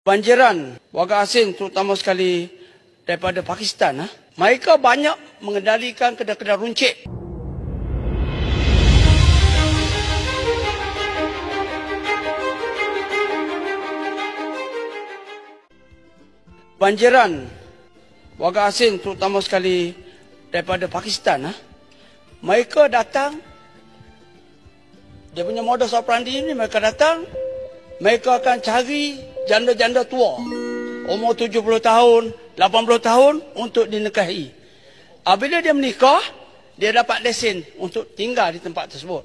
Banjiran warga asing terutama sekali daripada Pakistan, mereka banyak mengendalikan kedai-kedai runcit. Banjiran warga asing terutama sekali daripada Pakistan, mereka datang, dia punya modus operandi ini, mereka datang, mereka akan cari janda-janda tua umur 70 tahun, 80 tahun untuk dinikahi. Apabila dia menikah, dia dapat lesen untuk tinggal di tempat tersebut.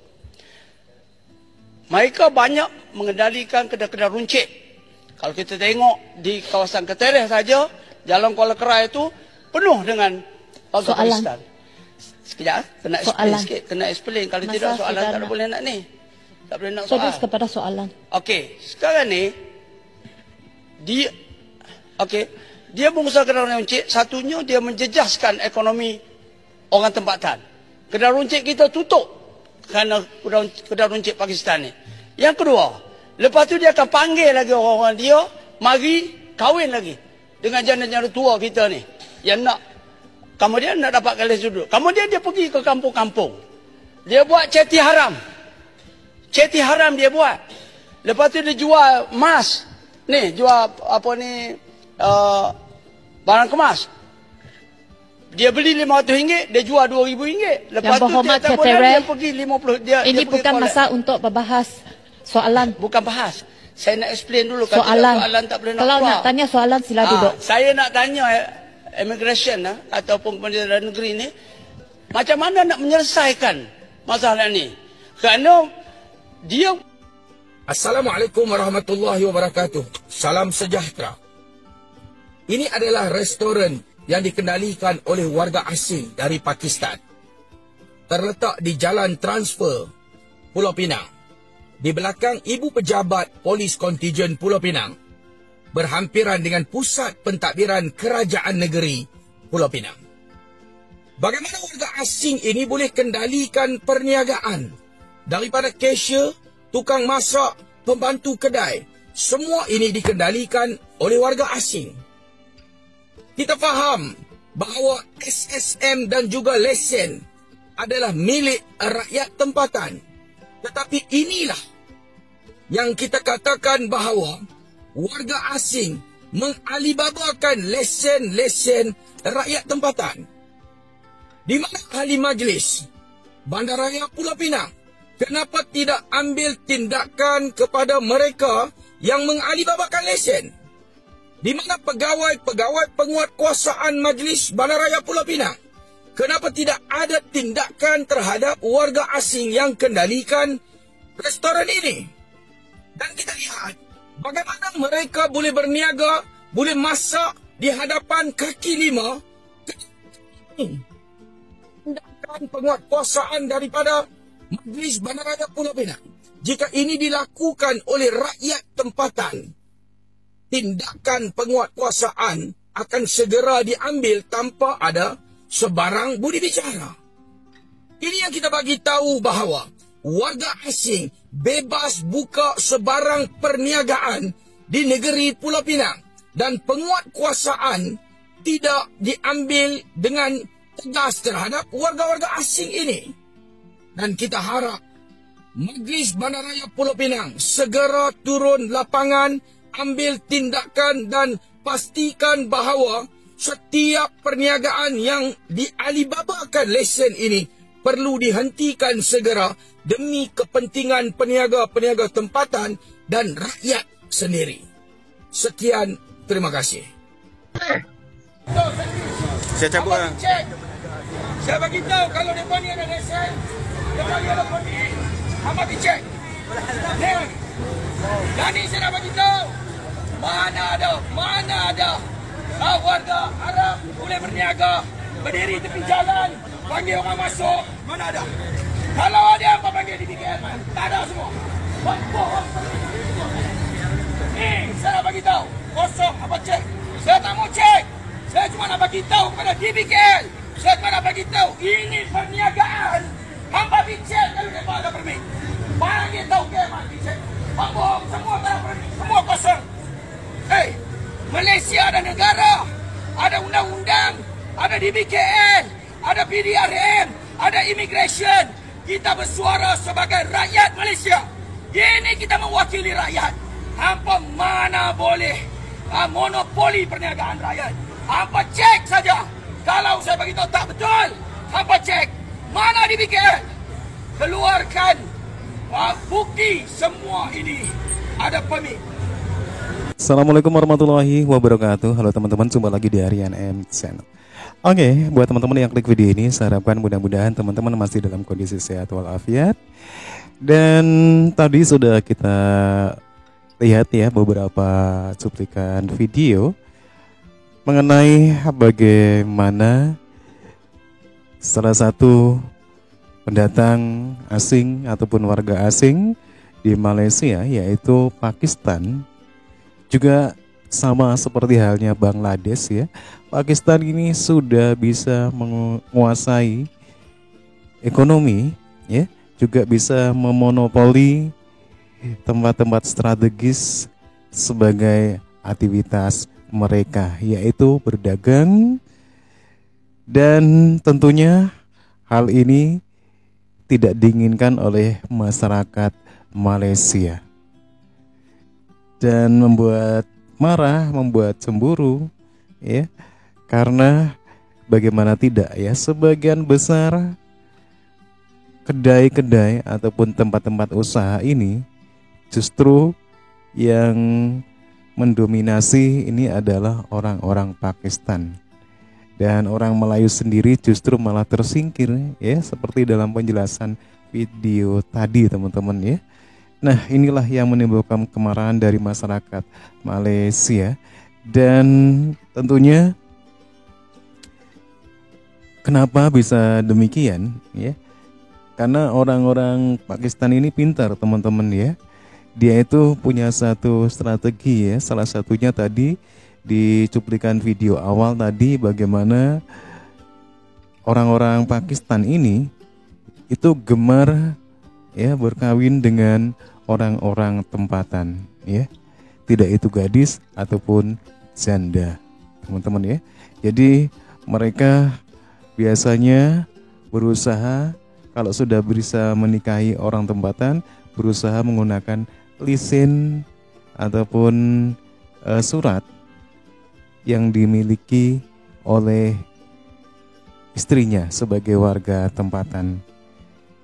Mereka banyak mengendalikan kedai-kedai runcit. Kalau kita tengok di kawasan Ketereh saja, Jalan Kuala Kerai itu penuh dengan warga Pakistan. Sekejap, kena explain sikit, kena explain. Kalau tidak soalan tak boleh nak ni. Tak boleh nak soal. Terus kepada soalan. Okey, sekarang ni dia mengusaha kedai runcit. Satunya dia menjejaskan ekonomi orang tempatan. Kedai runcit kita tutup kerana kedai runcit Pakistan ni. Yang kedua, lepas tu dia akan panggil lagi orang-orang dia mari kahwin lagi dengan janda-janda tua kita ni yang nak, kemudian nak dapatkan lesen duduk. Kemudian dia pergi ke kampung-kampung. Dia buat ceti haram. Ceti haram dia buat. Lepas tu dia jual emas. Ni, jual apa ni, barang kemas. Dia beli RM500, dia jual RM2,000. Lepas tu dia tak boleh, dia pergi 50. Ini bukan masa untuk membahas soalan. Bukan bahas. Saya nak explain dulu. Soalan tak boleh nak kalau keluar. Nak tanya soalan, sila duduk. Saya nak tanya immigration ataupun Kementerian Dalam Negeri ni, macam mana nak menyelesaikan masalah ni? Kerana dia... Assalamualaikum warahmatullahi wabarakatuh. Salam sejahtera. Ini adalah restoran yang dikendalikan oleh warga asing dari Pakistan. Terletak di Jalan Transfer, Pulau Pinang. Di belakang Ibu Pejabat Polis Kontijen Pulau Pinang. Berhampiran dengan Pusat Pentadbiran Kerajaan Negeri Pulau Pinang. Bagaimana warga asing ini boleh kendalikan perniagaan? Daripada cashier, tukang masak, pembantu kedai, semua ini dikendalikan oleh warga asing. Kita faham bahawa SSM dan juga lesen adalah milik rakyat tempatan. Tetapi inilah yang kita katakan bahawa warga asing mengalibabakan lesen-lesen rakyat tempatan. Di mana ahli majlis Bandaraya Pulau Pinang, kenapa tidak ambil tindakan kepada mereka yang mengalibabakan lesen? Di mana pegawai-pegawai penguatkuasaan Majlis Bandaraya Pulau Pinang, kenapa tidak ada tindakan terhadap warga asing yang kendalikan restoran ini? Dan kita lihat bagaimana mereka boleh berniaga, boleh masak di hadapan kaki lima. Tindakan penguatkuasaan daripada Majlis Bandaraya Pulau Pinang. Jika ini dilakukan oleh rakyat tempatan, tindakan penguatkuasaan akan segera diambil tanpa ada sebarang budi bicara. Ini yang kita bagi tahu bahawa warga asing bebas buka sebarang perniagaan di negeri Pulau Pinang dan penguatkuasaan tidak diambil dengan tegas terhadap warga-warga asing ini. Dan kita harap Majlis Bandaraya Pulau Pinang segera turun lapangan, ambil tindakan dan pastikan bahawa setiap perniagaan yang dialibabakan lesen ini perlu dihentikan segera demi kepentingan peniaga-peniaga tempatan dan rakyat sendiri. Sekian, terima kasih. Saya cabut lah. Saya bagi tahu kalau mereka ni ada lesen, mereka ni ada permit, hamba dicek. Jadi saya nak bagi tahu, mana ada warga Arab boleh berniaga, berdiri tepi jalan, panggil orang masuk, mana ada? Kalau ada apa panggil di BKL, tak ada semua. Saya nak bagi tahu, kosong apa cek? Saya tak mau cek. Saya cuma nak bagi tahu kepada DBKL. Saya cuma nak bagi tahu ini perniagaan. Hamba dicek kalau mereka ada permit. Panggil tahu kemat dicek. Semua tak ada permit, semua kosong. Hey, negara, ada undang-undang, ada DBKN, ada PDRM, ada immigration. Kita bersuara sebagai rakyat Malaysia. Ini kita mewakili rakyat. Hampa mana boleh monopoli perniagaan rakyat. Hampa cek saja. Kalau saya beritahu tak betul, hampa cek. Mana DBKN? Keluarkan bukti semua ini ada permit. Assalamualaikum warahmatullahi wabarakatuh. Halo teman-teman, jumpa lagi di Aryan M Channel. Oke, buat teman-teman yang klik video ini, saya harapkan mudah-mudahan teman-teman masih dalam kondisi sehat walafiat. Dan tadi sudah kita lihat ya beberapa cuplikan video mengenai bagaimana salah satu pendatang asing ataupun warga asing di Malaysia, yaitu Pakistan, juga sama seperti halnya Bangladesh ya. Pakistan ini sudah bisa menguasai ekonomi ya, juga bisa memonopoli tempat-tempat strategis sebagai aktivitas mereka, yaitu berdagang. Dan tentunya hal ini tidak diinginkan oleh masyarakat Malaysia dan membuat marah, membuat cemburu ya. Karena bagaimana tidak ya, sebagian besar kedai-kedai ataupun tempat-tempat usaha ini justru yang mendominasi ini adalah orang-orang Pakistan. Dan orang Melayu sendiri justru malah tersingkir ya, seperti dalam penjelasan video tadi teman-teman ya. Nah, inilah yang menimbulkan kemarahan dari masyarakat Malaysia. Dan tentunya kenapa bisa demikian ya? Karena orang-orang Pakistan ini pintar teman-teman ya. Dia itu punya satu strategi ya. Salah satunya tadi di cuplikan video awal tadi, bagaimana orang-orang Pakistan ini itu gemar ya berkawin dengan orang-orang tempatan ya. Tidak itu gadis ataupun janda teman-teman ya. Jadi mereka biasanya berusaha, kalau sudah bisa menikahi orang tempatan, berusaha menggunakan lisin ataupun surat yang dimiliki oleh istrinya sebagai warga tempatan.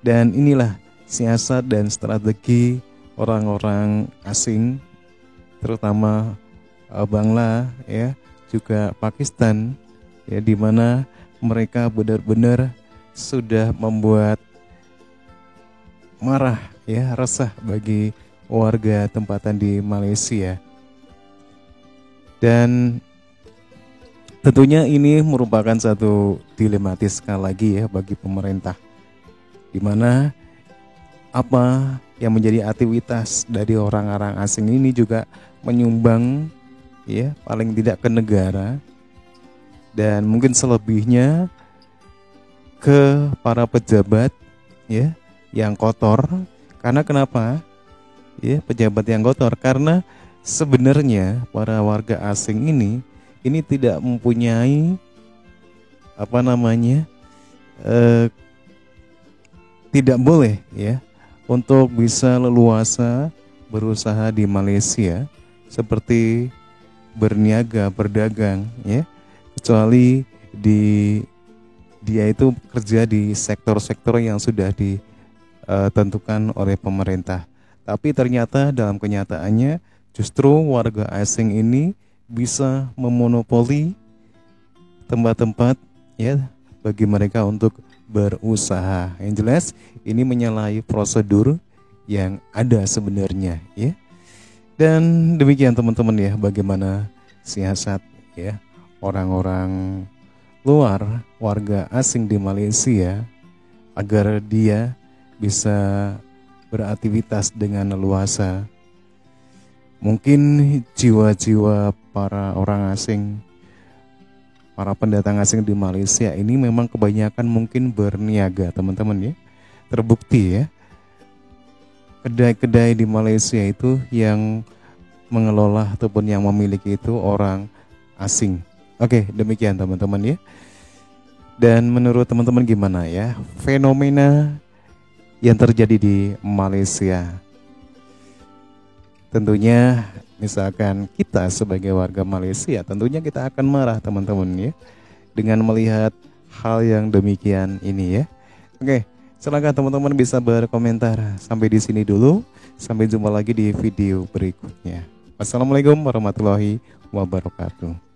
Dan inilah siasat dan strategi orang-orang asing, terutama Bangla ya, juga Pakistan ya, di mana mereka benar-benar sudah membuat marah ya, resah bagi warga tempatan di Malaysia. Dan tentunya ini merupakan satu dilematis sekali lagi ya bagi pemerintah, di mana apa yang menjadi aktivitas dari orang-orang asing ini juga menyumbang ya paling tidak ke negara, dan mungkin selebihnya ke para pejabat ya yang kotor. Karena kenapa ya pejabat yang kotor? Karena sebenarnya para warga asing ini tidak mempunyai tidak boleh ya untuk bisa leluasa berusaha di Malaysia seperti berniaga, berdagang ya, kecuali dia itu kerja di sektor-sektor yang sudah ditentukan oleh pemerintah. Tapi ternyata dalam kenyataannya justru warga asing ini bisa memonopoli tempat-tempat ya bagi mereka untuk berusaha. Yang jelas ini menyalahi prosedur yang ada sebenarnya ya. Dan demikian teman-teman ya, bagaimana siasat ya orang-orang luar, warga asing di Malaysia, agar dia bisa beraktivitas dengan leluasa. Mungkin jiwa-jiwa para orang asing, para pendatang asing di Malaysia ini memang kebanyakan mungkin berniaga teman-teman ya. Terbukti ya, kedai-kedai di Malaysia itu yang mengelola ataupun yang memiliki itu orang asing. Oke, demikian teman-teman ya. Dan menurut teman-teman gimana ya fenomena yang terjadi di Malaysia? Tentunya misalkan kita sebagai warga Malaysia, tentunya kita akan marah teman-teman ya dengan melihat hal yang demikian ini ya. Oke, silakan teman-teman bisa berkomentar. Sampai di sini dulu. Sampai jumpa lagi di video berikutnya. Wassalamualaikum warahmatullahi wabarakatuh.